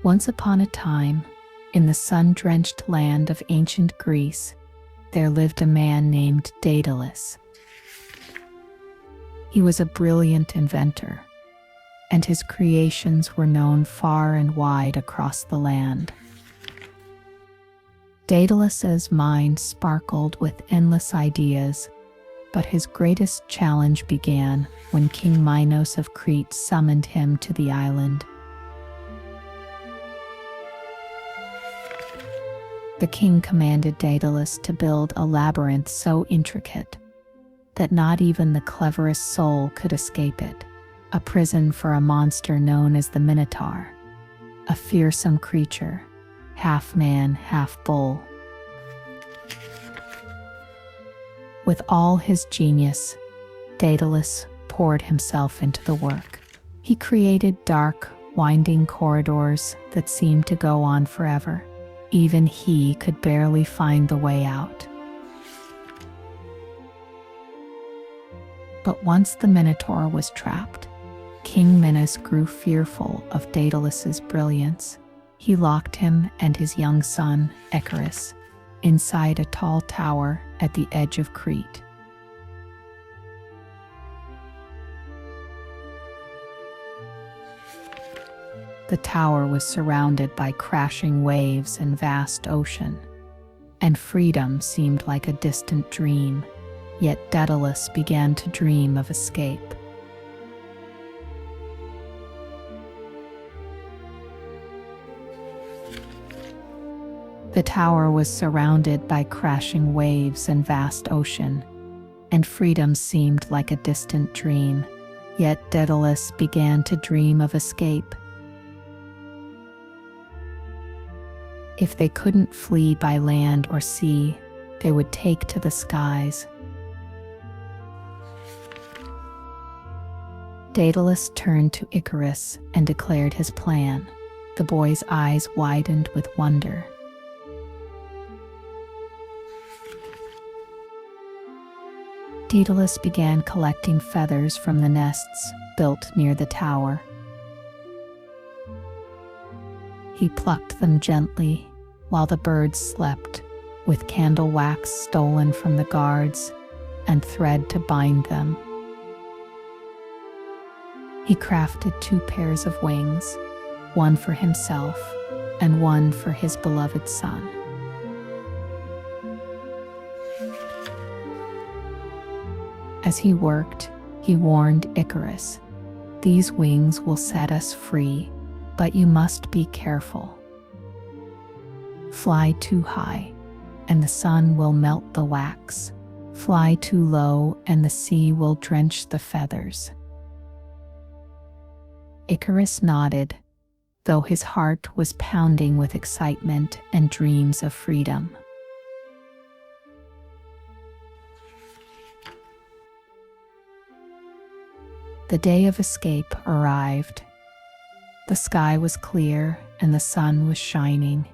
Once upon a time, in the sun-drenched land of ancient Greece, there lived a man named Daedalus. He was a brilliant inventor, and his creations were known far and wide across the land. Daedalus's mind sparkled with endless ideas, but his greatest challenge began when King Minos of Crete summoned him to the island. The king commanded Daedalus to build a labyrinth so intricate that not even the cleverest soul could escape it, a prison for a monster known as the Minotaur, a fearsome creature, half man, half bull. With all his genius, Daedalus poured himself into the work. He created dark, winding corridors that seemed to go on forever. Even he could barely find the way out. But once the Minotaur was trapped, King Minos grew fearful of Daedalus's brilliance. He locked him and his young son, Icarus, inside a tall tower at the edge of Crete. The tower was surrounded by crashing waves and vast ocean, and freedom seemed like a distant dream. Yet Daedalus began to dream of escape. The tower was surrounded by crashing waves and vast ocean, and freedom seemed like a distant dream. Yet Daedalus began to dream of escape. If they couldn't flee by land or sea, they would take to the skies. Daedalus turned to Icarus and declared his plan. The boy's eyes widened with wonder. Daedalus began collecting feathers from the nests built near the tower. He plucked them gently while the birds slept, with candle wax stolen from the guards and thread to bind them. He crafted 2 pairs of wings, one for himself and one for his beloved son. As he worked, he warned Icarus, "These wings will set us free, but you must be careful. Fly too high, and the sun will melt the wax. Fly too low, and the sea will drench the feathers." Icarus nodded, though his heart was pounding with excitement and dreams of freedom. The day of escape arrived. The sky was clear and the sun was shining.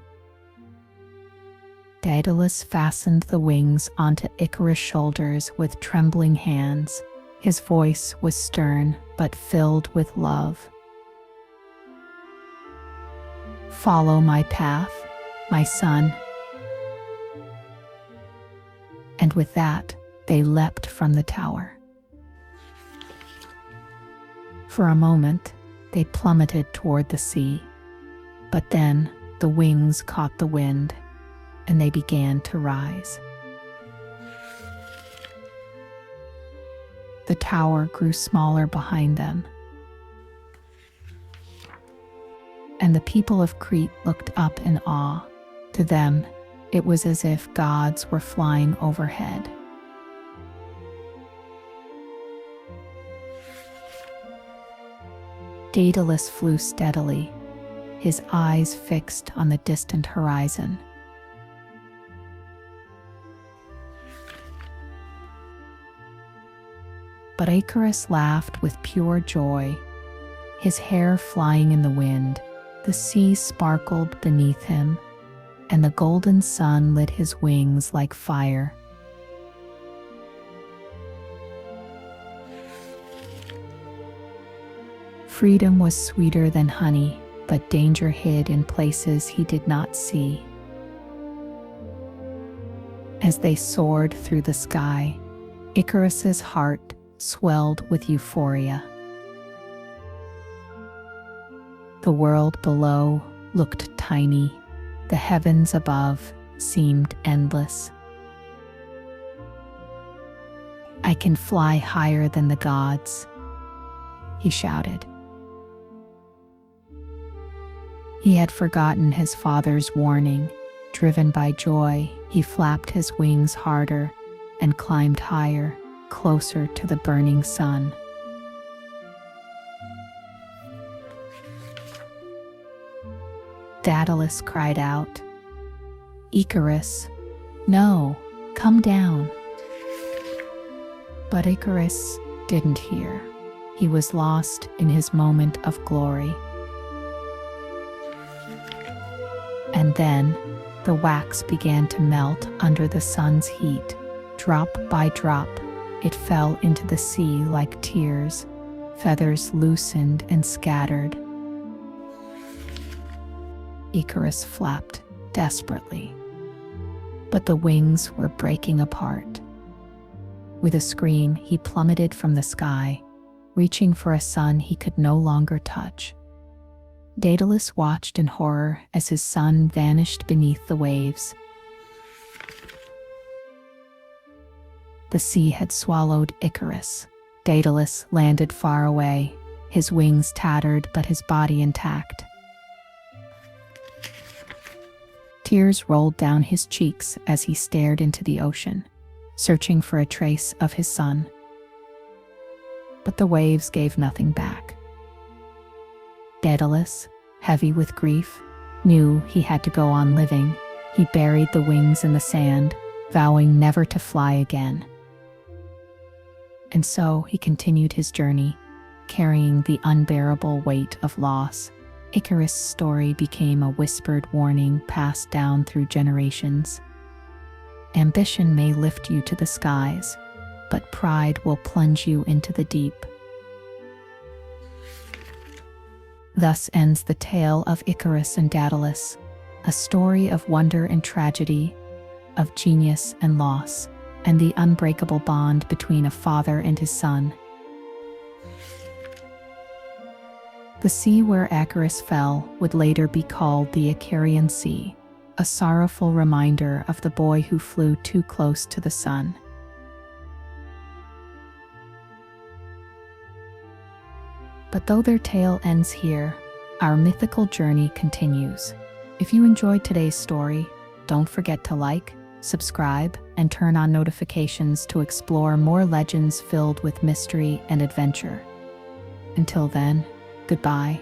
Daedalus fastened the wings onto Icarus' shoulders with trembling hands. His voice was stern but filled with love. "Follow my path, my son." And with that, they leapt from the tower. For a moment, they plummeted toward the sea, but then the wings caught the wind, and they began to rise. The tower grew smaller behind them, and the people of Crete looked up in awe. To them, it was as if gods were flying overhead. Daedalus flew steadily, his eyes fixed on the distant horizon. But Icarus laughed with pure joy, his hair flying in the wind. The sea sparkled beneath him, and the golden sun lit his wings like fire. Freedom was sweeter than honey, but danger hid in places he did not see. As they soared through the sky, Icarus's heart swelled with euphoria. The world below looked tiny. The heavens above seemed endless. "I can fly higher than the gods," he shouted. He had forgotten his father's warning. Driven by joy, he flapped his wings harder and climbed higher, closer to the burning sun. Daedalus cried out, "Icarus, no, come down." But Icarus didn't hear. He was lost in his moment of glory. And then the wax began to melt under the sun's heat. Drop by drop, it fell into the sea like tears. Feathers loosened and scattered. Icarus flapped desperately, but the wings were breaking apart. With a scream, he plummeted from the sky, reaching for a sun he could no longer touch. Daedalus watched in horror as his son vanished beneath the waves. The sea had swallowed Icarus. Daedalus landed far away, his wings tattered but his body intact. Tears rolled down his cheeks as he stared into the ocean, searching for a trace of his son. But the waves gave nothing back. Daedalus, heavy with grief, knew he had to go on living. He buried the wings in the sand, vowing never to fly again. And so he continued his journey, carrying the unbearable weight of loss. Icarus' story became a whispered warning passed down through generations. Ambition may lift you to the skies, but pride will plunge you into the deep. Thus ends the tale of Icarus and Daedalus, a story of wonder and tragedy, of genius and loss, and the unbreakable bond between a father and his son. The sea where Icarus fell would later be called the Icarian Sea, a sorrowful reminder of the boy who flew too close to the sun. But though their tale ends here, our mythical journey continues. If you enjoyed today's story, don't forget to like, subscribe, and turn on notifications to explore more legends filled with mystery and adventure. Until then, goodbye.